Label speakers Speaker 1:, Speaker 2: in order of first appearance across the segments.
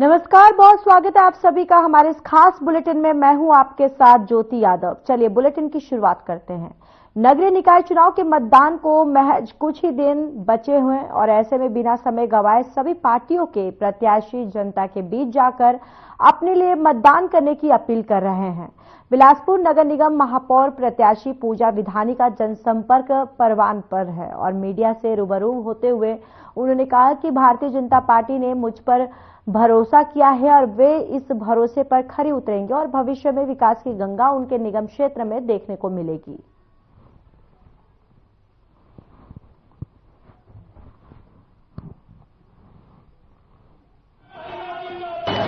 Speaker 1: नमस्कार, बहुत स्वागत है आप सभी का हमारे इस खास बुलेटिन में। मैं हूं आपके साथ ज्योति यादव। चलिए बुलेटिन की शुरुआत करते हैं। नगरीय निकाय चुनाव के मतदान को महज कुछ ही दिन बचे हुए और ऐसे में बिना समय गंवाए सभी पार्टियों के प्रत्याशी जनता के बीच जाकर अपने लिए मतदान करने की अपील कर रहे हैं। बिलासपुर नगर निगम महापौर प्रत्याशी पूजा विधानी का जनसंपर्क परवान पर है और मीडिया से रूबरू होते हुए उन्होंने कहा कि भारतीय जनता पार्टी ने मुझ पर भरोसा किया है और वे इस भरोसे पर खरी उतरेंगे और भविष्य में विकास की गंगा उनके निगम क्षेत्र में देखने को मिलेगी।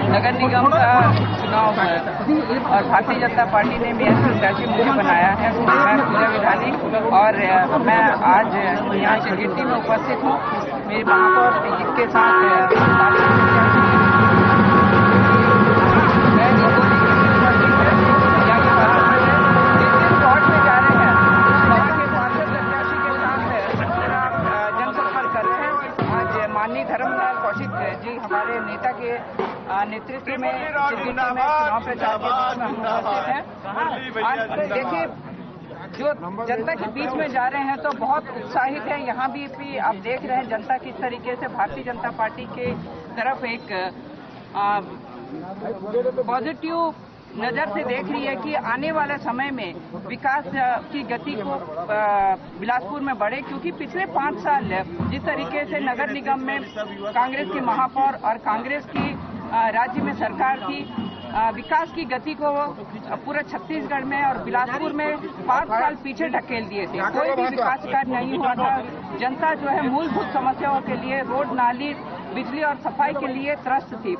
Speaker 2: नगर निगम का चुनाव है और भारतीय जनता पार्टी ने मेयर प्रत्याशी मुझे बनाया है। मैं पूजा विधानी और मैं आज यहाँ चिरगिट्टी में उपस्थित हूँ। मेरे महापौर जिसके साथ माननीय धर्मलाल कौशिक जी हमारे नेता के नेतृत्व में चुनाव प्रचार के बीच में हम उपस्थित हैं। आज देखिए जो जनता के बीच में जा रहे हैं तो बहुत उत्साहित है। यहाँ भी आप देख रहे हैं जनता किस तरीके से भारतीय जनता पार्टी के तरफ एक पॉजिटिव नजर से देख रही है कि आने वाले समय में विकास की गति को बिलासपुर में बढ़े, क्योंकि पिछले 5 साल जिस तरीके से नगर निगम में कांग्रेस की महापौर और कांग्रेस की राज्य में सरकार थी, विकास की गति को पूरा छत्तीसगढ़ में और बिलासपुर में 5 साल पीछे ढकेल दिए थे। कोई भी विकास कार्य नहीं हुआ था। जनता जो है मूलभूत समस्याओं के लिए, रोड, नाली, बिजली और सफाई के लिए त्रस्त थी।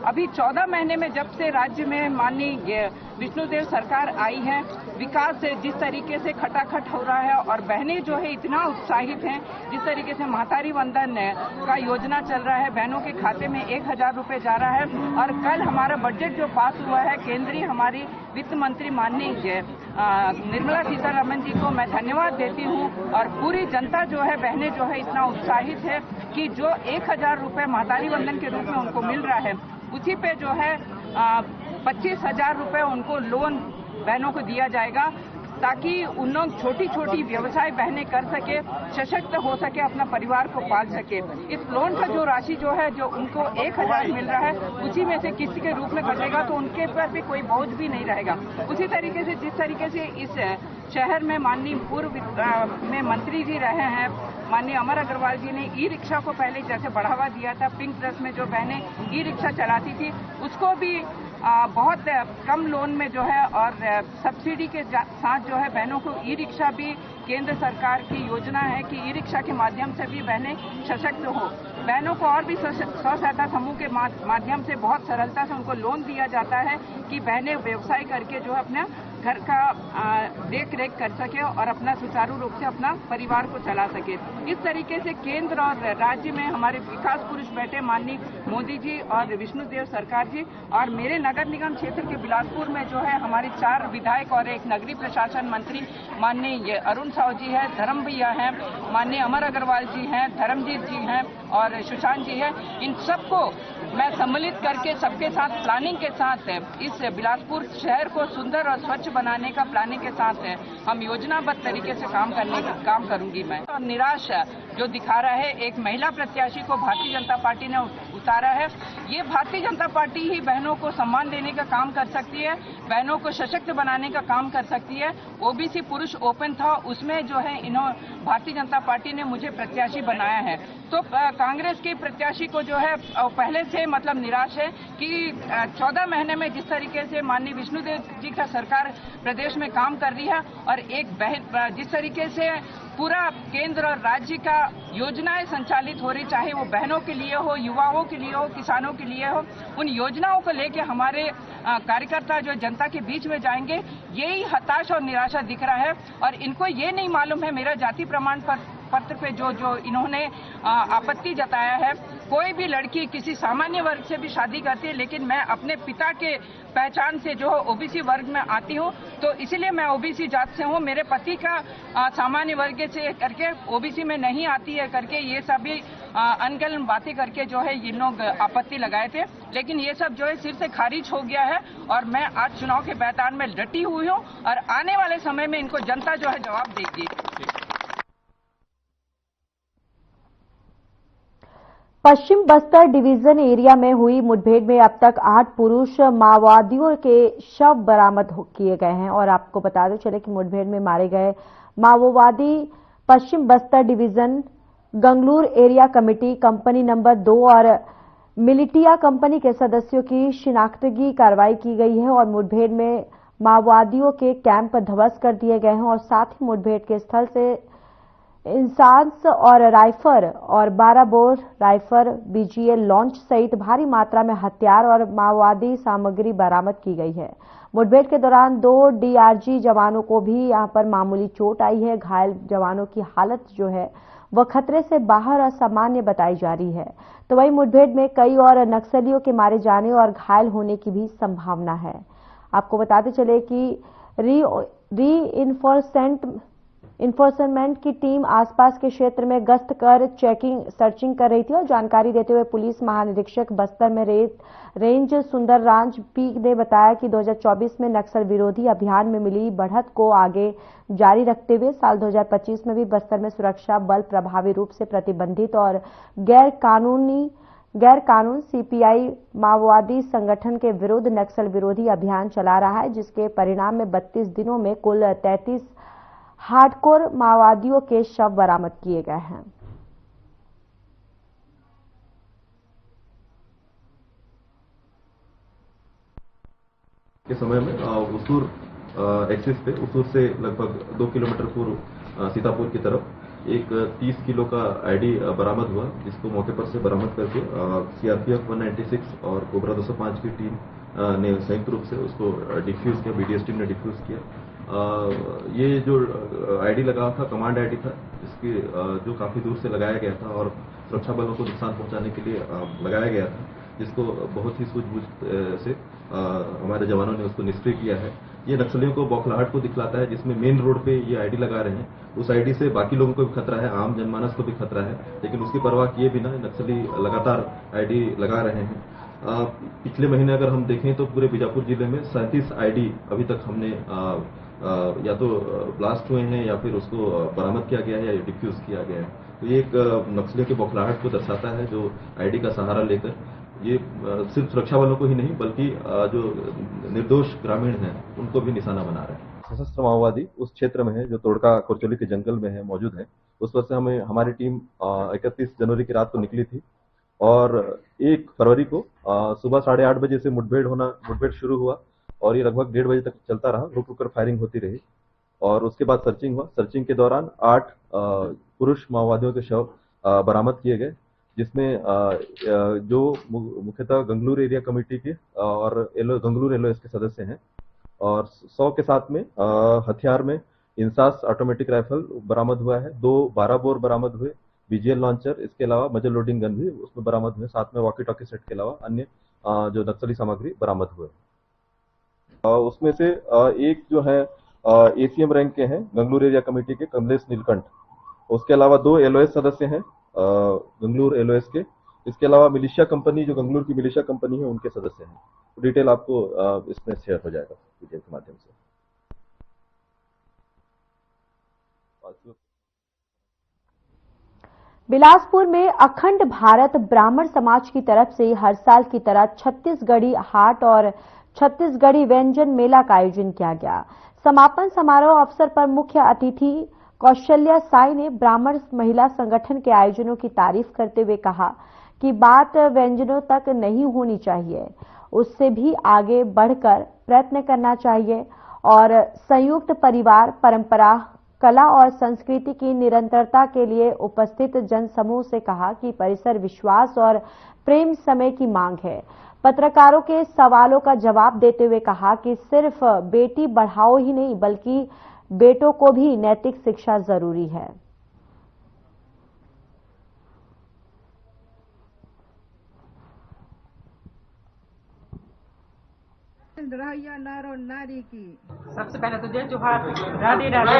Speaker 2: अभी 14 महीने में जब से राज्य में माननीय विष्णुदेव सरकार आई है, विकास से जिस तरीके से खटाखट हो रहा है और बहनें जो है इतना उत्साहित हैं। जिस तरीके से महतारी वंदन का योजना चल रहा है, बहनों के खाते में 1000 रुपए जा रहा है। और कल हमारा बजट जो पास हुआ है, केंद्रीय हमारी वित्त मंत्री माननीय निर्मला सीतारमण जी को मैं धन्यवाद देती हूँ। और पूरी जनता जो है, बहनें जो है इतना उत्साहित है कि जो 1000 रुपए महतारी वंदन के रूप में उनको मिल रहा है, उसी पे जो है 25,000 रुपए उनको लोन बहनों को दिया जाएगा, ताकि उन लोग छोटी छोटी व्यवसाय बहनें कर सके, सशक्त हो सके, अपना परिवार को पाल सके। इस लोन का जो राशि जो है, जो उनको 1000 मिल रहा है, उसी में से किस्त के रूप में कटेगा, तो उनके पर भी कोई बोझ भी नहीं रहेगा। उसी तरीके से जिस तरीके से इस शहर में माननीय पूर्व में मंत्री जी रहे हैं, माननीय अमर अग्रवाल जी ने ई रिक्शा को पहले जैसे बढ़ावा दिया था, पिंक ड्रेस में जो बहनें ई रिक्शा चलाती थी उसको भी बहुत कम लोन में जो है और सब्सिडी के साथ जो है बहनों को ई रिक्शा भी केंद्र सरकार की योजना है कि ई रिक्शा के माध्यम से भी बहनें सशक्त हो। बहनों को और भी स्व-सहायता समूह के माध्यम से बहुत सरलता से उनको लोन दिया जाता है कि बहनें व्यवसाय करके जो है अपना घर का देख रेख कर सके और अपना सुचारू रूप से अपना परिवार को चला सके। इस तरीके से केंद्र और राज्य में हमारे विकास पुरुष बैठे माननीय मोदी जी और विष्णुदेव सरकार जी, और मेरे नगर निगम क्षेत्र के बिलासपुर में जो है हमारे 4 विधायक और एक नगरीय प्रशासन मंत्री माननीय अरुण साहू जी है, धर्म भैया हैं, माननीय अमर अग्रवाल जी हैं, धर्मजीत जी हैं और सुशांत जी हैं। इन सबको मैं सम्मिलित करके सबके साथ प्लानिंग के साथ इस बिलासपुर शहर को सुंदर और स्वच्छ बनाने का प्लानिंग के साथ हम योजनाबद्ध तरीके से काम करूंगी मैं। और निराश जो दिखा रहा है, एक महिला प्रत्याशी को भारतीय जनता पार्टी ने उतारा है। ये भारतीय जनता पार्टी ही बहनों को सम्मान देने का काम कर सकती है, बहनों को सशक्त बनाने का काम कर सकती है। ओबीसी पुरुष ओपन था, उसमें जो है भारतीय जनता पार्टी ने मुझे प्रत्याशी बनाया है। तो कांग्रेस के प्रत्याशी को जो है पहले से मतलब निराश है कि 14 महीने में जिस तरीके से माननीय विष्णुदेव जी का सरकार प्रदेश में काम कर रही है और एक बहन जिस तरीके से पूरा केंद्र और राज्य का योजनाएं संचालित हो रही, चाहे वो बहनों के लिए हो, युवाओं के लिए हो, किसानों के लिए हो, उन योजनाओं को लेके हमारे कार्यकर्ता जो जनता के बीच में जाएंगे, यही हताश और निराशा दिख रहा है। और इनको ये नहीं मालूम है मेरा जाति प्रमाण पत्र पत्र पे जो इन्होंने आपत्ति जताया है। कोई भी लड़की किसी सामान्य वर्ग से भी शादी करती है, लेकिन मैं अपने पिता के पहचान से जो ओबीसी वर्ग में आती हूँ, तो इसीलिए मैं ओबीसी जात से हूँ। मेरे पति का सामान्य वर्ग से करके ओबीसी में नहीं आती है करके ये सभी अनगन बातें करके जो है ये लोग आपत्ति लगाए थे, लेकिन ये सब जो है सिर से खारिज हो गया है। और मैं आज चुनाव के मैदान में डटी हुई हूँ और आने वाले समय में इनको जनता जो है जवाब देगी।
Speaker 1: पश्चिम बस्तर डिवीजन एरिया में हुई मुठभेड़ में अब तक 8 पुरुष माओवादियों के शव बरामद किए गए हैं। और आपको बता दें चले कि मुठभेड़ में मारे गए माओवादी पश्चिम Bastar division Gangalur area committee company number 2 और मिलिटिया कंपनी के सदस्यों की शिनाख्तगी कार्रवाई की गई है। और मुठभेड़ में माओवादियों के कैंप ध्वस्त कर दिए गए हैं और साथ ही मुठभेड़ के स्थल से इंसास और राइफल और 12 बोर राइफल, बीजीएल लॉन्च सहित भारी मात्रा में हथियार और माओवादी सामग्री बरामद की गई है। मुठभेड़ के दौरान 2 डीआरजी जवानों को भी यहां पर मामूली चोट आई है। घायल जवानों की हालत जो है वह खतरे से बाहर असामान्य बताई जा रही है। तो वही मुठभेड़ में कई और नक्सलियों के मारे जाने और घायल होने की भी संभावना है। आपको बताते चले कि इन्फोर्समेंट की टीम आसपास के क्षेत्र में गश्त कर सर्चिंग कर रही थी। और जानकारी देते हुए पुलिस महानिरीक्षक बस्तर में रेंज सुंदरराज पी ने बताया कि 2024 में नक्सल विरोधी अभियान में मिली बढ़त को आगे जारी रखते हुए साल 2025 में भी बस्तर में सुरक्षा बल प्रभावी रूप से प्रतिबंधित और गैर कानून सीपीआई माओवादी संगठन के विरुद्ध नक्सल विरोधी अभियान चला रहा है, जिसके परिणाम में 32 दिनों में कुल 33 हार्डकोर माओवादियों के शव बरामद किए गए हैं।
Speaker 3: के समय में उसूर एक्सिस पे उसूर से लगभग 2 किलोमीटर पूर्व सीतापुर की तरफ एक 30 किलो का आईडी बरामद हुआ, जिसको मौके पर से बरामद करके सीआरपीएफ 196 और कोबरा 205 की टीम ने संयुक्त रूप से उसको डिफ्यूज किया, बीडीएस टीम ने डिफ्यूज किया। ये जो आईडी लगा था कमांड आईडी था, इसकी जो काफी दूर से लगाया गया था और सुरक्षा बलों को नुकसान पहुंचाने के लिए लगाया गया था, जिसको बहुत ही सूझबूझ से हमारे जवानों ने उसको निष्क्रिय किया है। ये नक्सलियों को बौखलाहट को दिखलाता है, जिसमें मेन रोड पे ये आईडी लगा रहे हैं। उस आईडी से बाकी लोगों को भी खतरा है, आम जनमानस को भी खतरा है, लेकिन उसकी परवाह किए बिना नक्सली लगातार आईडी लगा रहे हैं। पिछले महीने अगर हम देखें तो पूरे बीजापुर जिले में 37 आईडी अभी तक हमने या तो ब्लास्ट हुए हैं या फिर उसको बरामद किया गया है या डिफ्यूज किया गया है। तो ये एक नक्सलियों की बौखलाहट को दर्शाता है, जो आईडी का सहारा लेकर ये सिर्फ सुरक्षा वालों को ही नहीं बल्कि जो निर्दोष ग्रामीण हैं उनको भी निशाना बना रहे हैं। सशस्त्र माओवादी उस क्षेत्र में है जो तोड़का कोरचोली के जंगल में है, मौजूद है। उस वक्त से हमारी टीम 31 जनवरी की रात को निकली थी और 1 फरवरी को सुबह 8:30 बजे से मुठभेड़ शुरू हुआ और ये लगभग 1:30 बजे तक चलता रहा। रुक कर फायरिंग होती रही और उसके बाद सर्चिंग हुआ। सर्चिंग के दौरान 8 पुरुष माओवादियों के शव बरामद किए गए, जिसमें जो मुख्यतः गंगलूर एरिया कमेटी के और गंगलूर एलओएस के सदस्य हैं और 100 के साथ में हथियार में इंसास ऑटोमेटिक राइफल बरामद हुआ है, 2 12 बोर बरामद हुए, बीजीएल लॉन्चर, इसके अलावा मजल लोडिंग गन भी उसमें बरामद हुए, साथ में वॉकी टॉकी सेट के अलावा अन्य जो नक्सली सामग्री बरामद हुए। उसमें से एक जो है एसीएम रैंक के हैं गंगलूर एरिया कमेटी के कमलेश नीलकंठ, उसके अलावा 2 एलओएस सदस्य हैं गंगलूर एलओएस के, इसके अलावा मिलिशिया कंपनी जो गंगलूर की मिलिशिया कंपनी है उनके सदस्य हैं। तो डिटेल आपको इसमें शेयर हो जाएगा वीडियो के माध्यम से।
Speaker 1: बिलासपुर में अखंड भारत ब्राह्मण समाज की तरफ से हर साल की तरह छत्तीसगढ़ी हाट और छत्तीसगढ़ी व्यंजन मेला का आयोजन किया गया। समापन समारोह अवसर पर मुख्य अतिथि कौशल्या साई ने ब्राह्मण महिला संगठन के आयोजनों की तारीफ करते हुए कहा कि बात व्यंजनों तक नहीं होनी चाहिए, उससे भी आगे बढ़कर प्रयत्न करना चाहिए और संयुक्त परिवार परंपरा, कला और संस्कृति की निरंतरता के लिए उपस्थित जनसमूह से कहा कि परिसर विश्वास और प्रेम समय की मांग है। पत्रकारों के सवालों का जवाब देते हुए कहा कि सिर्फ बेटी बढ़ाओ ही नहीं बल्कि बेटों को भी नैतिक शिक्षा जरूरी है।
Speaker 4: रहिया नर और नारी की।
Speaker 5: सबसे पहले तो जय जोहार, राधे राधे।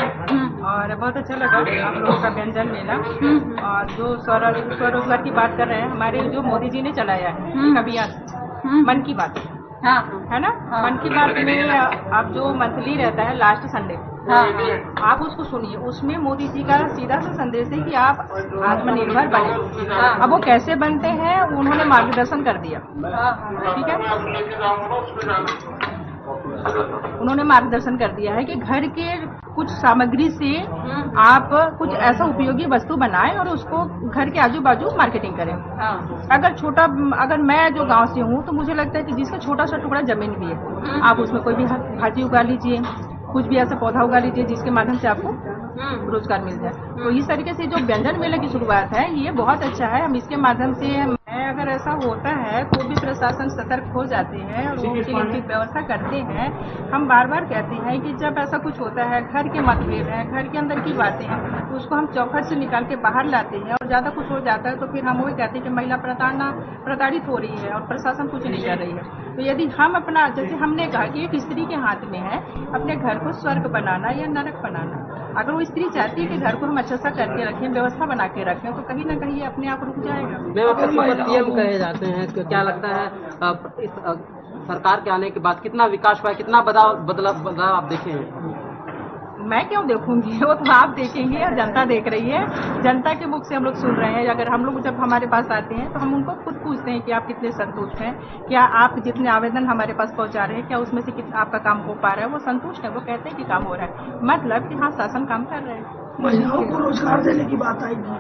Speaker 5: और बहुत अच्छा लगा आप लोगों का व्यंजन मेला। और जो स्वरोजगार की बात कर रहे हैं, हमारे जो मोदी जी ने चलाया है अभियान मन की बात, है ना। मन की बात में अब जो मंथली रहता है लास्ट संडे, आप उसको सुनिए। उसमें मोदी जी का सीधा सा संदेश है कि आप आत्मनिर्भर बने। अब वो कैसे बनते हैं उन्होंने मार्गदर्शन कर दिया, ठीक है। उन्होंने मार्गदर्शन कर दिया है कि घर के कुछ सामग्री से आप कुछ ऐसा उपयोगी वस्तु बनाएं और उसको घर के आजू बाजू मार्केटिंग करें। अगर मैं जो गांव से हूँ तो मुझे लगता है कि जिसका छोटा सा टुकड़ा जमीन भी है, आप उसमें कोई भी भाजी उगा लीजिए, कुछ भी ऐसा पौधा उगा लीजिए जिसके माध्यम से आपको रोजगार मिल जाए। तो इस तरीके से जो व्यंजन मेले की शुरुआत है ये बहुत अच्छा है। हम इसके माध्यम से अगर ऐसा होता है तो भी प्रशासन सतर्क हो जाते हैं और उनकी व्यवस्था करते हैं। हम बार बार कहते हैं कि जब ऐसा कुछ होता है, घर के मतभेद हैं, घर के अंदर की बातें हैं, तो उसको हम चौखट से निकाल के बाहर लाते हैं। और ज्यादा कुछ हो जाता है तो फिर हम वही कहते हैं कि महिला प्रताड़ित हो रही है और प्रशासन कुछ नहीं कर रही है। तो यदि हम अपना, जैसे हमने कहा कि एक स्त्री के हाथ में है अपने घर को स्वर्ग बनाना या नरक बनाना। अगर वो स्त्री चाहती है कि घर को हम अच्छा सा करके रखें, व्यवस्था बना के रखें, तो कहीं ना कहीं ये अपने आप रुक जाएगा।
Speaker 6: पीएम कहे जाते हैं, तो क्या लगता है इस सरकार के आने के बाद कितना विकास हुआ है, कितना बदलाव आप देखे हैं?
Speaker 5: मैं क्यों देखूंगी, वो तो आप देखेंगे या जनता देख रही है। जनता के मुख से हम लोग सुन रहे हैं। अगर हम लोग जब हमारे पास आते हैं तो हम उनको खुद पूछते हैं कि आप कितने संतुष्ट हैं, क्या आप जितने आवेदन हमारे पास पहुंचा रहे हैं क्या उसमें से कितना आपका काम हो पा रहा है। वो संतुष्ट है, वो कहते हैं कि काम हो रहा है, मतलब कि हाँ शासन काम कर रहे हैं।
Speaker 7: महिलाओं को रोजगार देने की बात आएगी,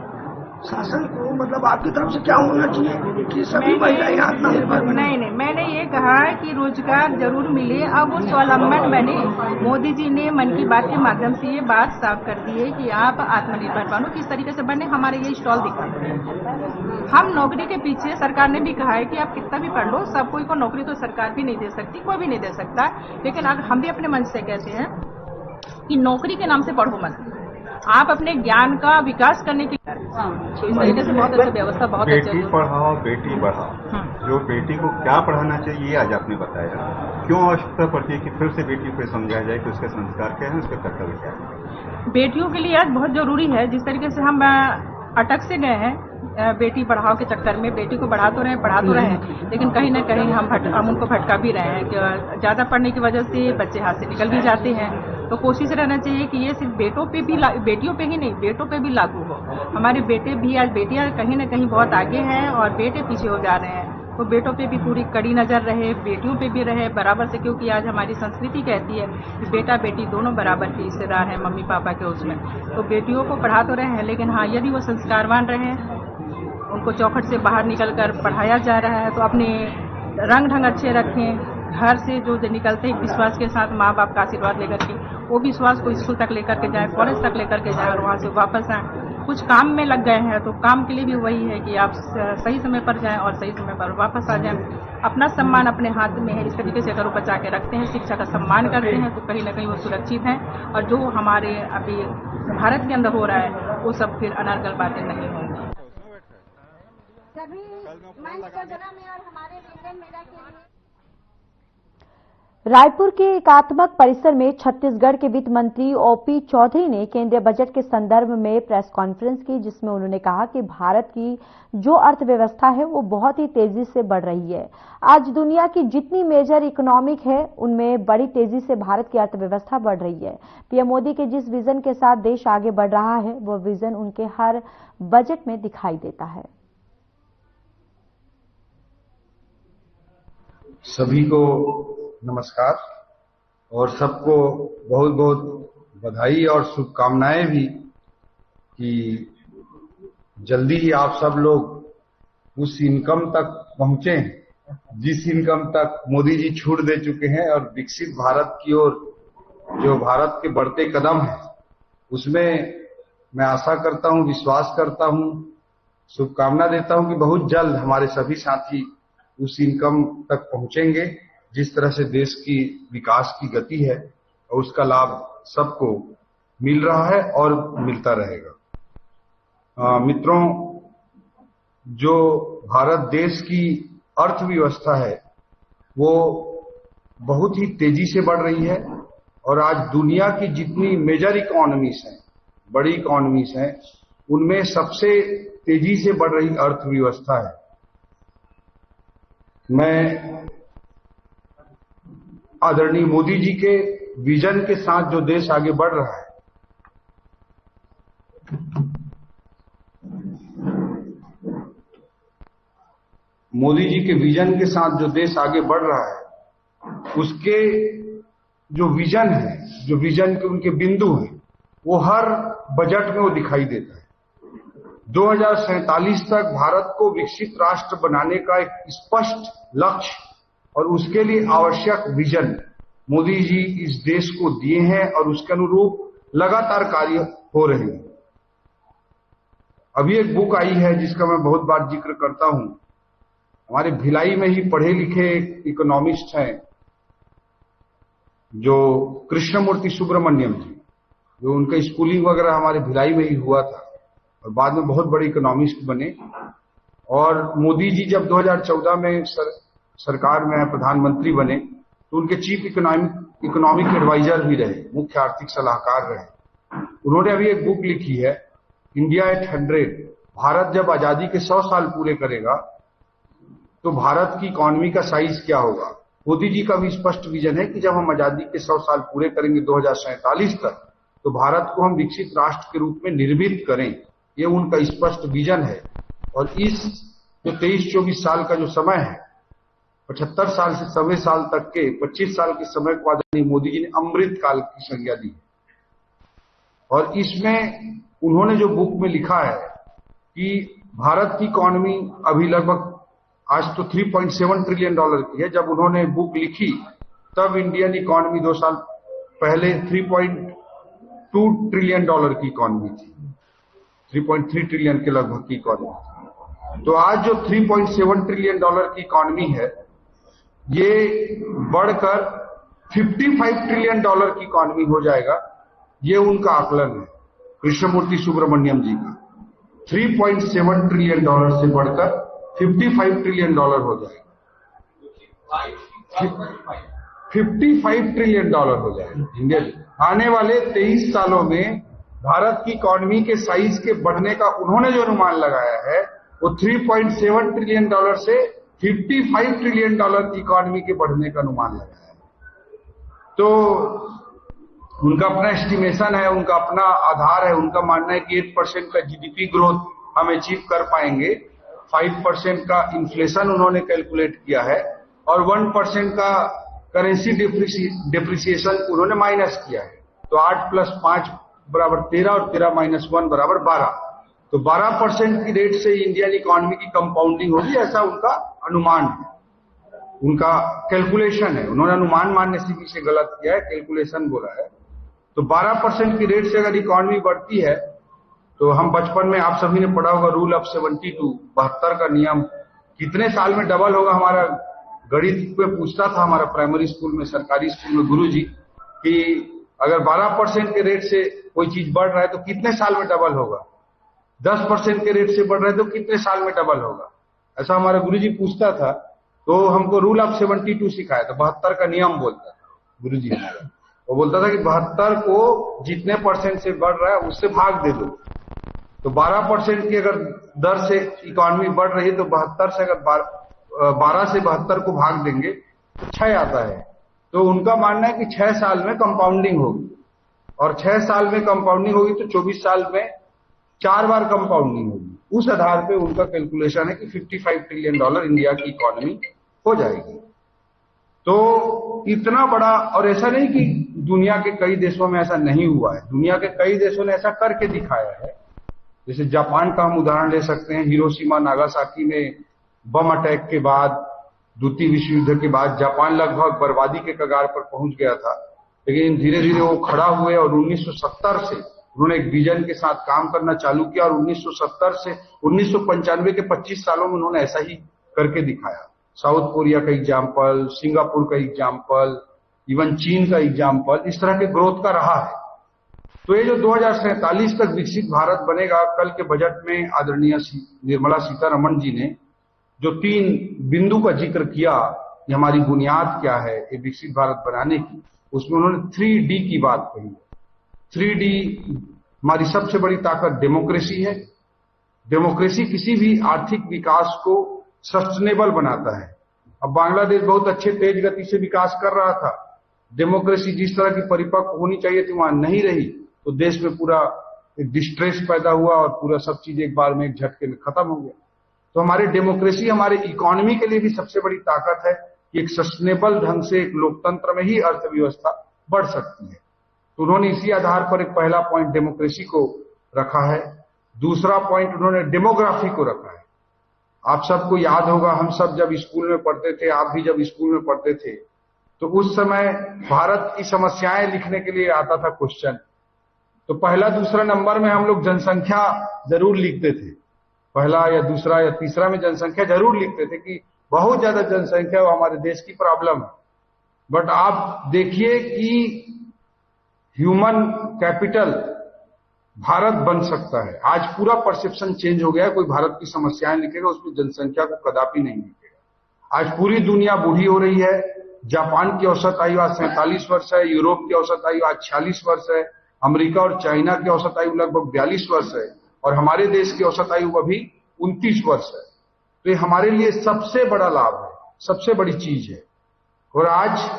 Speaker 7: शासन को मतलब आपकी तरफ से क्या होना चाहिए कि सभी महिलाएं आत्मनिर्भर बने?
Speaker 5: नहीं, मैंने ये कहा कि रोजगार जरूर मिले, अब वो स्वावलंबन बने। मोदी जी ने मन की बात के माध्यम से ये बात साफ कर दी है कि आप आत्मनिर्भर बनो। किस तरीके से बने, हमारे ये स्टॉल दिखा। हम नौकरी के पीछे, सरकार ने भी कहा है कि आप कितना भी पढ़ लो, सब कोई को नौकरी तो सरकार भी नहीं दे सकती, कोई भी नहीं दे सकता। लेकिन अगर हम भी अपने मन से कहते हैं कि नौकरी के नाम से पढ़ो मत, आप अपने ज्ञान का विकास करने की इस तरीके से बहुत अच्छा व्यवस्था, बहुत अच्छा।
Speaker 8: बेटी पढ़ाओ बेटी बढ़ाओ, जो बेटी को क्या पढ़ाना चाहिए ये आज आपने बताया। क्यों आवश्यकता पड़ती है कि फिर से बेटी को समझाया जाए कि उसके संस्कार क्या है, उसका कर्तव्य क्या है?
Speaker 5: बेटियों के लिए आज बहुत जरूरी है। जिस तरीके से हम अटक से गए हैं बेटी पढ़ाओ के चक्कर में, बेटी को पढ़ा तो रहे हैं, लेकिन कहीं ना कहीं हम उनको भटका भी रहे हैं कि ज्यादा पढ़ने की वजह से बच्चे हाथ से निकल भी जाते हैं। तो कोशिश रहना चाहिए कि ये सिर्फ बेटियों पे ही नहीं, बेटों पे भी लागू हो। हमारे बेटे भी, आज बेटियां कहीं ना कहीं बहुत आगे हैं और बेटे पीछे हो जा रहे हैं। तो बेटों पे भी पूरी कड़ी नजर रहे, बेटियों पे भी रहे बराबर से, क्योंकि आज हमारी संस्कृति कहती है कि बेटा बेटी दोनों बराबर के हिस्सेदार हैं मम्मी पापा के उसमें। तो बेटियों को पढ़ा तो रहे हैं, लेकिन हाँ यदि वो संस्कारवान रहे, उनको चौखट से बाहर निकलकर पढ़ाया जा रहा है तो अपने रंग ढंग अच्छे रखें। घर से जो निकलते हैं विश्वास के साथ माँ बाप का आशीर्वाद लेकर के, वो विश्वास को स्कूल तक लेकर के जाए, कॉलेज तक लेकर के जाए और वहाँ से वापस आए। कुछ काम में लग गए हैं तो काम के लिए भी वही है कि आप सही समय पर जाएं और सही समय पर वापस आ जाएं। अपना सम्मान अपने हाथ में है, इस तरीके से अगर वो बचा के रखते हैं, शिक्षा का सम्मान करते हैं, तो कहीं ना कहीं वो सुरक्षित हैं। और जो हमारे अभी भारत के अंदर हो रहा है वो सब फिर अनर्गल बातें नहीं होंगी।
Speaker 9: सभी मंच योजना में और हमारे व्यंजन मेला के लिए
Speaker 1: रायपुर के एकात्मक परिसर में छत्तीसगढ़ के वित्त मंत्री ओपी चौधरी ने केंद्रीय बजट के संदर्भ में प्रेस कॉन्फ्रेंस की, जिसमें उन्होंने कहा कि भारत की जो अर्थव्यवस्था है वो बहुत ही तेजी से बढ़ रही है। आज दुनिया की जितनी मेजर इकोनॉमिक है उनमें बड़ी तेजी से भारत की अर्थव्यवस्था बढ़ रही है। पीएम मोदी के जिस विजन के साथ देश आगे बढ़ रहा है वो विजन उनके हर बजट में दिखाई देता है।
Speaker 10: सभी को नमस्कार और सबको बहुत बहुत बधाई और शुभकामनाएं भी कि जल्दी ही आप सब लोग उस इनकम तक पहुंचे जिस इनकम तक मोदी जी छूट दे चुके हैं और विकसित भारत की ओर जो भारत के बढ़ते कदम हैं उसमें मैं आशा करता हूं, विश्वास करता हूं, शुभकामना देता हूं कि बहुत जल्द हमारे सभी साथी उस इनकम तक पहुंचेंगे जिस तरह से देश की विकास की गति है और उसका लाभ सबको मिल रहा है और मिलता रहेगा। मित्रों, जो भारत देश की अर्थव्यवस्था है वो बहुत ही तेजी से बढ़ रही है और आज दुनिया की जितनी मेजर इकोनॉमीज हैं, बड़ी इकोनॉमीज हैं, उनमें सबसे तेजी से बढ़ रही अर्थव्यवस्था है। मैं आदरणीय मोदी जी के विजन के साथ जो देश आगे बढ़ रहा है, मोदी जी के विजन के साथ जो देश आगे बढ़ रहा है, उसके जो विजन है, जो विजन के उनके बिंदु हैं, वो हर बजट में वो दिखाई देता है। 2047 तक भारत को विकसित राष्ट्र बनाने का एक स्पष्ट लक्ष्य और उसके लिए आवश्यक विजन मोदी जी इस देश को दिए हैं और उसके अनुरूप लगातार कार्य हो रहे हैं। अभी एक बुक आई है जिसका मैं बहुत बार जिक्र करता हूं। हमारे भिलाई में ही पढ़े लिखे एक इकोनॉमिस्ट हैं जो कृष्णमूर्ति सुब्रमण्यम जी, जो उनका स्कूलिंग वगैरह हमारे भिलाई में ही हुआ था और बाद में बहुत बड़े इकोनॉमिस्ट बने। और मोदी जी जब 2014 में सरकार में प्रधानमंत्री बने तो उनके चीफ इकोनॉमिक एडवाइजर भी रहे, मुख्य आर्थिक सलाहकार रहे। उन्होंने अभी एक बुक लिखी है, इंडिया एट 100। भारत जब आजादी के 100 साल पूरे करेगा तो भारत की इकोनॉमी का साइज क्या होगा। मोदी जी का भी स्पष्ट विजन है कि जब हम आजादी के 100 साल पूरे करेंगे 2047 तक, तो भारत को हम विकसित राष्ट्र के रूप में निर्मित करें। ये उनका स्पष्ट विजन है। और इस जो 23-24 साल का जो समय है, 75 साल से 90 साल तक के 25 साल के समय को आदरणीय मोदी जी ने अमृत काल की संज्ञा दी। और इसमें उन्होंने जो बुक में लिखा है कि भारत की इकोनॉमी अभी लगभग आज तो $3.7 ट्रिलियन की है। जब उन्होंने बुक लिखी तब इंडियन इकोनॉमी 2 साल पहले $3.2 ट्रिलियन की इकोनॉमी थी, 3.3 ट्रिलियन के लगभग की इकोनॉमी। तो आज जो $3.7 ट्रिलियन की इकोनॉमी है, ये बढ़कर $55 ट्रिलियन की इकोनॉमी हो जाएगा। ये उनका आकलन है कृष्णमूर्ति सुब्रमण्यम जी का। $3.7 ट्रिलियन से बढ़कर $55 ट्रिलियन हो जाएगा। 55 ट्रिलियन हो जाएगा इंडिया। आने वाले 23 सालों में भारत की इकोनॉमी के साइज के बढ़ने का उन्होंने जो अनुमान लगाया है वो $3.7 ट्रिलियन से $55 ट्रिलियन की इकोनॉमी के बढ़ने का अनुमान लगाया है। तो उनका अपना एस्टिमेशन है, उनका अपना आधार है। उनका मानना है कि 8% का जीडीपी ग्रोथ हम अचीव कर पाएंगे। 5% का इन्फ्लेशन उन्होंने कैलकुलेट किया है और 1% का करेंसी डिप्रिसिएशन उन्होंने माइनस किया है। तो 8 + 5 = 13 और 13 - 1 = 12। तो 12% की रेट से इंडियन इकोनॉमी की कंपाउंडिंग होगी, ऐसा उनका अनुमान है, उनका कैलकुलेशन है। उन्होंने अनुमान मानने से पीछे गलत किया है, कैलकुलेशन बोला है। तो 12% की रेट से अगर इकोनॉमी बढ़ती है तो हम बचपन में आप सभी ने पढ़ा होगा रूल ऑफ 72, 72 का नियम, कितने साल में डबल होगा। हमारा गणित में पूछता था हमारा प्राइमरी स्कूल में, सरकारी स्कूल में गुरुजी, कि अगर 12% के रेट से कोई चीज बढ़ रहा है तो कितने साल में डबल होगा। 10% के रेट से बढ़ रहा है तो कितने साल में डबल होगा, ऐसा हमारा गुरुजी पूछता था। तो हमको रूल ऑफ 72 सिखाया था, 72 का नियम बोलता था गुरुजी हमारा। वो बोलता था कि 72 को जितने % से बढ़ रहा है उससे भाग दे दो। तो 12% की अगर दर से इकोनॉमी बढ़ रही है तो 72 से अगर 12 से 72 को भाग देंगे तो 6 आता है। तो उनका मानना है कि 6 साल में कंपाउंडिंग होगी और 6 साल में कंपाउंडिंग होगी तो 24 साल में 4 बार कंपाउंडिंग होगी। उस आधार पे उनका कैलकुलेशन है कि $55 ट्रिलियन इंडिया की इकोनॉमी हो जाएगी। तो इतना बड़ा, और ऐसा नहीं कि दुनिया के कई देशों में ऐसा नहीं हुआ है, दुनिया के कई देशों ने ऐसा करके दिखाया है। जैसे जापान का हम उदाहरण ले सकते हैं। हिरोशिमा नागासाकी में बम अटैक के बाद, द्वितीय विश्व युद्ध के बाद जापान लगभग बर्बादी के कगार पर पहुंच गया था, लेकिन धीरे धीरे वो खड़ा हुए और 1970 से उन्होंने एक विजन के साथ काम करना चालू किया और 1970 से 1995 के 25 सालों में उन्होंने ऐसा ही करके दिखाया। साउथ कोरिया का एग्जाम्पल, सिंगापुर का एग्जाम्पल, इवन चीन का एग्जाम्पल, इस तरह के ग्रोथ का रहा है। तो ये जो 2047 तक विकसित भारत बनेगा, कल के बजट में आदरणीय निर्मला सीतारमण जी ने जो 3 बिंदु का जिक्र किया कि हमारी बुनियाद क्या है ये विकसित भारत बनाने की, उसमें उन्होंने 3D की बात कही। 3D हमारी सबसे बड़ी ताकत डेमोक्रेसी है। डेमोक्रेसी किसी भी आर्थिक विकास को सस्टेनेबल बनाता है। अब बांग्लादेश बहुत अच्छे तेज गति से विकास कर रहा था, डेमोक्रेसी जिस तरह की परिपक्व होनी चाहिए थी वहां नहीं रही, तो देश में पूरा एक डिस्ट्रेस पैदा हुआ और पूरा सब चीज एक बार में एक झटके में खत्म हो गया। तो हमारे डेमोक्रेसी हमारे इकोनॉमी के लिए भी सबसे बड़ी ताकत है कि एक सस्टेनेबल ढंग से एक लोकतंत्र में ही अर्थव्यवस्था बढ़ सकती है। तो उन्होंने इसी आधार पर एक पहला पॉइंट डेमोक्रेसी को रखा है। दूसरा पॉइंट उन्होंने डेमोग्राफी को रखा है। आप सबको याद होगा, हम सब जब स्कूल में पढ़ते थे, आप भी जब स्कूल में पढ़ते थे, तो उस समय भारत की समस्याएं लिखने के लिए आता था क्वेश्चन, तो पहला दूसरा नंबर में हम लोग जनसंख्या जरूर लिखते थे। पहला या दूसरा या तीसरा में जनसंख्या जरूर लिखते थे कि बहुत ज्यादा जनसंख्या वो हमारे देश की प्रॉब्लम है। बट आप देखिए कि ह्यूमन कैपिटल भारत बन सकता है। आज पूरा परसेप्शन चेंज हो गया है। कोई भारत की समस्याएं लिखेगा उसमें जनसंख्या को कदापि नहीं लिखेगा। आज पूरी दुनिया बूढ़ी हो रही है। जापान की औसत आयु आज 47 वर्ष है, यूरोप की औसत आयु आज 46 वर्ष है, अमेरिका और चाइना की औसत आयु लगभग 42 वर्ष है, और हमारे देश की औसत आयु अभी 29 वर्ष है। तो ये हमारे लिए सबसे बड़ा लाभ है, सबसे बड़ी चीज है। और आज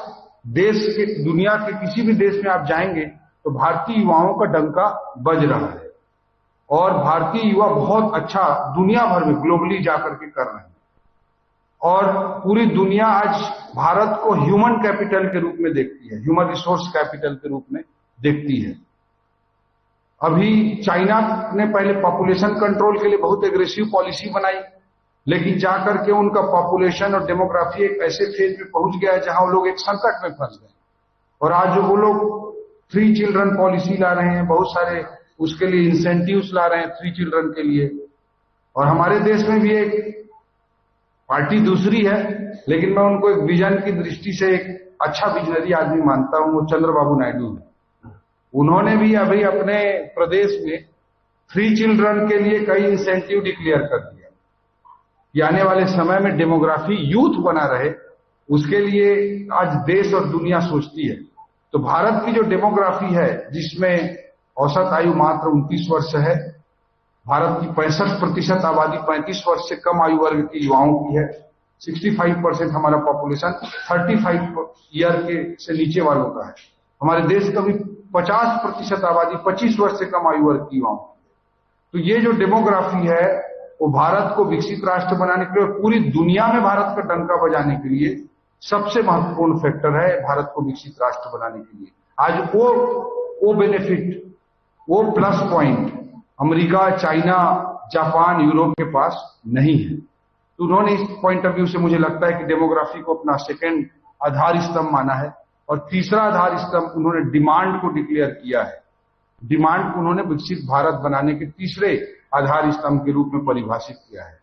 Speaker 10: देश के, दुनिया के किसी भी देश में आप जाएंगे तो भारतीय युवाओं का डंका बज रहा है, और भारतीय युवा बहुत अच्छा दुनिया भर में ग्लोबली जाकर के कर रहे हैं। और पूरी दुनिया आज भारत को ह्यूमन कैपिटल के रूप में देखती है, ह्यूमन रिसोर्स कैपिटल के रूप में देखती है। अभी चाइना ने पहले पॉपुलेशन कंट्रोल के लिए बहुत एग्रेसिव पॉलिसी बनाई, लेकिन जाकर के उनका पॉपुलेशन और डेमोग्राफी एक ऐसे फेज में पहुंच गया है जहां वो लोग एक संकट में फंस गए। और आज वो लोग 3 चिल्ड्रन पॉलिसी ला रहे हैं, बहुत सारे उसके लिए इंसेंटिव्स ला रहे हैं 3 चिल्ड्रन के लिए। और हमारे देश में भी एक पार्टी दूसरी है, लेकिन मैं उनको एक विजन की दृष्टि से एक अच्छा विजनरी आदमी मानता हूं, वो चंद्रबाबू नायडू है। उन्होंने भी अभी अपने प्रदेश में 3 चिल्ड्रन के लिए कई इंसेंटिव डिक्लेयर कर दिया कि आने वाले समय में डेमोग्राफी यूथ बना रहे, उसके लिए आज देश और दुनिया सोचती है। तो भारत की जो डेमोग्राफी है, जिसमें औसत आयु मात्र 29 वर्ष है, भारत की 65% आबादी 35 वर्ष से कम आयु वर्ग के युवाओं की है, 65% हमारा पॉपुलेशन 35 ईयर के से नीचे वालों का है। हमारे देश का भी 50% आबादी 25 वर्ष से कम आयु वर्ग की युवाओं की है। तो ये जो डेमोग्राफी है वो भारत को विकसित राष्ट्र बनाने के लिए और पूरी दुनिया में भारत का डंका बजाने के लिए सबसे महत्वपूर्ण फैक्टर है, भारत को विकसित राष्ट्र बनाने के लिए। आज वो बेनिफिट, वो plus point America, China, Japan, Europe के पास नहीं है। तो उन्होंने इस पॉइंट ऑफ व्यू से मुझे लगता है कि डेमोग्राफी को अपना सेकंड आधार स्तंभ माना है। और तीसरा आधार स्तंभ उन्होंने डिमांड को डिक्लेयर किया है। डिमांड को उन्होंने विकसित भारत बनाने के तीसरे आधार स्तंभ के रूप में परिभाषित किया है।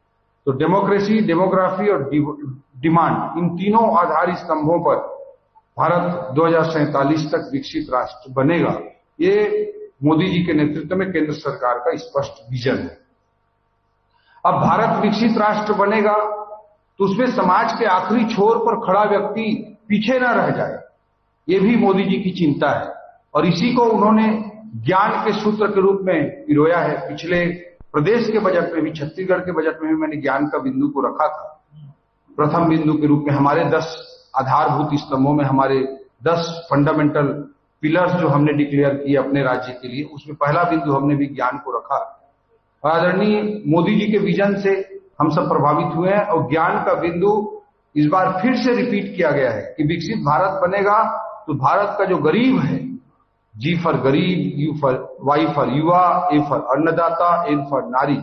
Speaker 10: तो डेमोक्रेसी, डेमोग्राफी और डिमांड, इन तीनों आधार स्तंभों पर भारत 2047 तक विकसित राष्ट्र बनेगा। ये मोदी जी के नेतृत्व में केंद्र सरकार का स्पष्ट विजन है। अब भारत विकसित राष्ट्र बनेगा तो उसमें समाज के आखिरी छोर पर खड़ा व्यक्ति पीछे न रह जाए, ये भी मोदी जी की चिंता है। और इसी को उन्होंने ज्ञान के सूत्र के रूप में पिरोया है। पिछले प्रदेश के बजट में भी, छत्तीसगढ़ के बजट में भी मैंने ज्ञान का बिंदु को रखा था प्रथम बिंदु के रूप में। हमारे 10 आधारभूत स्तंभों में हमारे 10 फंडामेंटल पिलर्स जो हमने डिक्लेयर किए अपने राज्य के लिए, उसमें पहला बिंदु हमने भी ज्ञान को रखा। आदरणीय मोदी जी के विजन से हम सब प्रभावित हुए हैं और ज्ञान का बिंदु इस बार फिर से रिपीट किया गया है कि विकसित भारत बनेगा तो भारत का जो गरीब है, जी फॉर गरीब, यू फॉर, वाई फॉर युवा, ए फॉर अन्नदाता, एन फॉर नारी,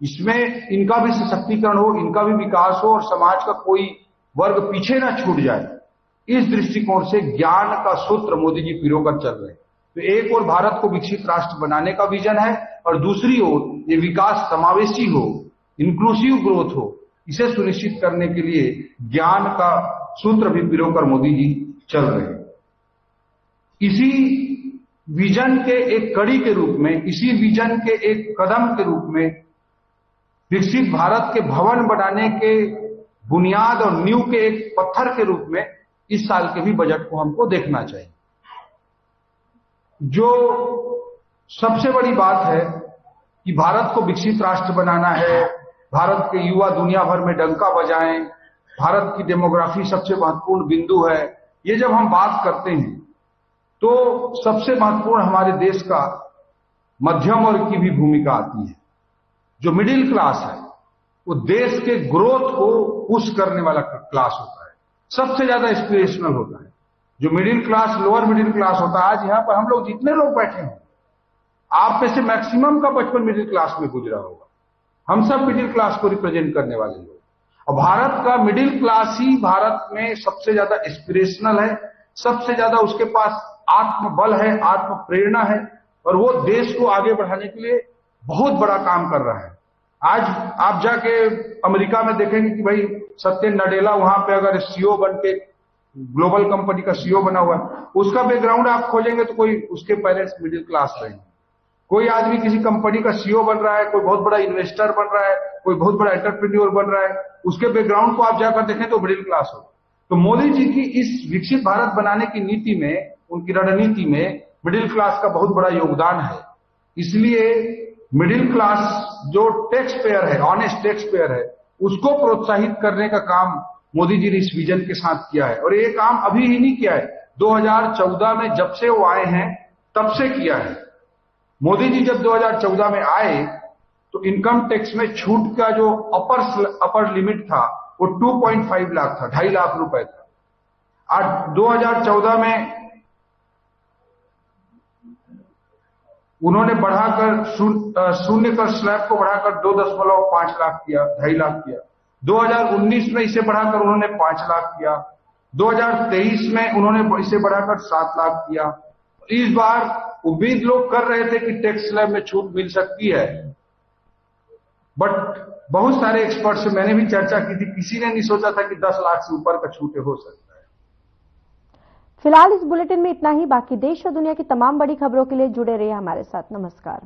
Speaker 10: इसमें इनका भी सशक्तिकरण हो, इनका भी विकास हो और समाज का कोई वर्ग पीछे ना छूट जाए। इस दृष्टिकोण से ज्ञान का सूत्र मोदी जी पिरोकर चल रहे हैं। तो एक ओर भारत को विकसित राष्ट्र बनाने का विजन है और दूसरी ओर ये विकास समावेशी हो, इंक्लूसिव ग्रोथ हो, इसे सुनिश्चित करने के लिए ज्ञान का सूत्र भी पिरोकर मोदी जी चल रहे हैं। इसी विजन के एक कड़ी के रूप में, इसी विजन के एक कदम के रूप में विकसित भारत के भवन बनाने के बुनियाद और नींव के एक पत्थर के रूप में इस साल के भी बजट को हमको देखना चाहिए। जो सबसे बड़ी बात है कि भारत को विकसित राष्ट्र बनाना है, भारत के युवा दुनिया भर में डंका बजाएं, भारत की डेमोग्राफी सबसे महत्वपूर्ण बिंदु है। ये जब हम बात करते हैं तो सबसे महत्वपूर्ण हमारे देश का मध्यम वर्ग की भी भूमिका आती है। जो मिडिल क्लास है वो देश के ग्रोथ को पुश करने वाला क्लास होता है, सबसे ज्यादा इंस्पिरेशनल होता है। जो middle class, lower middle class होता है, आज यहां पर हम लोग जितने लोग बैठे हैं, आप में से मैक्सिमम का बचपन मिडिल क्लास में गुजरा होगा। हम सब मिडिल क्लास को रिप्रेजेंट करने वाले लोग, और भारत का मिडिल क्लास ही भारत में सबसे ज्यादा इंस्पिरेशनल है, सबसे ज्यादा उसके पास आत्मबल है, आत्म प्रेरणा है, और वो देश को आगे बढ़ाने के लिए बहुत बड़ा काम कर रहा है। आज आप जाके अमेरिका में देखेंगे कि भाई सत्य नडेला वहां पे अगर सीईओ बन के ग्लोबल कंपनी का सीईओ बना हुआ है, उसका बैकग्राउंड आप खोजेंगे तो कोई उसके पेरेंट्स मिडिल क्लास रहेंगे। कोई आदमी किसी कंपनी का सीईओ बन रहा है, कोई बहुत बड़ा इन्वेस्टर बन रहा है, कोई बहुत बड़ा एंटरप्रेन्योर बन रहा है, उसके बैकग्राउंड को आप जाकर देखें तो मिडिल क्लास हो। तो मोदी जी की इस विकसित भारत बनाने की नीति में, उनकी रणनीति में मिडिल क्लास का बहुत बड़ा योगदान है। इसलिए मिडिल क्लास जो टैक्स पेयर है, ऑनेस्ट टैक्स पेयर है, उसको प्रोत्साहित करने का काम मोदी जी ने इस विजन के साथ किया है। और ये काम अभी ही नहीं किया है, 2014 में जब से वो आए हैं तब से किया है। मोदी जी जब 2014 में आए तो इनकम टैक्स में छूट का जो अपर लिमिट था वो 2.5 लाख था, 2.5 लाख रुपए था। आज 2014 में उन्होंने बढ़ाकर शून्य कर स्लैब को बढ़ाकर 2.5 लाख किया, 2.5 लाख किया। 2019 में इसे बढ़ाकर उन्होंने 5 लाख किया। 2023 में उन्होंने इसे बढ़ाकर 7 लाख किया। इस बार उम्मीद लोग कर रहे थे कि टैक्स स्लैब में छूट मिल सकती है, बट बहुत सारे एक्सपर्ट से मैंने भी चर्चा की थी, किसी ने नहीं सोचा था कि 10 लाख से ऊपर का छूट हो सकता है।
Speaker 1: फिलहाल इस बुलेटिन में इतना ही। बाकी देश और दुनिया की तमाम बड़ी खबरों के लिए जुड़े रहिए हमारे साथ। नमस्कार।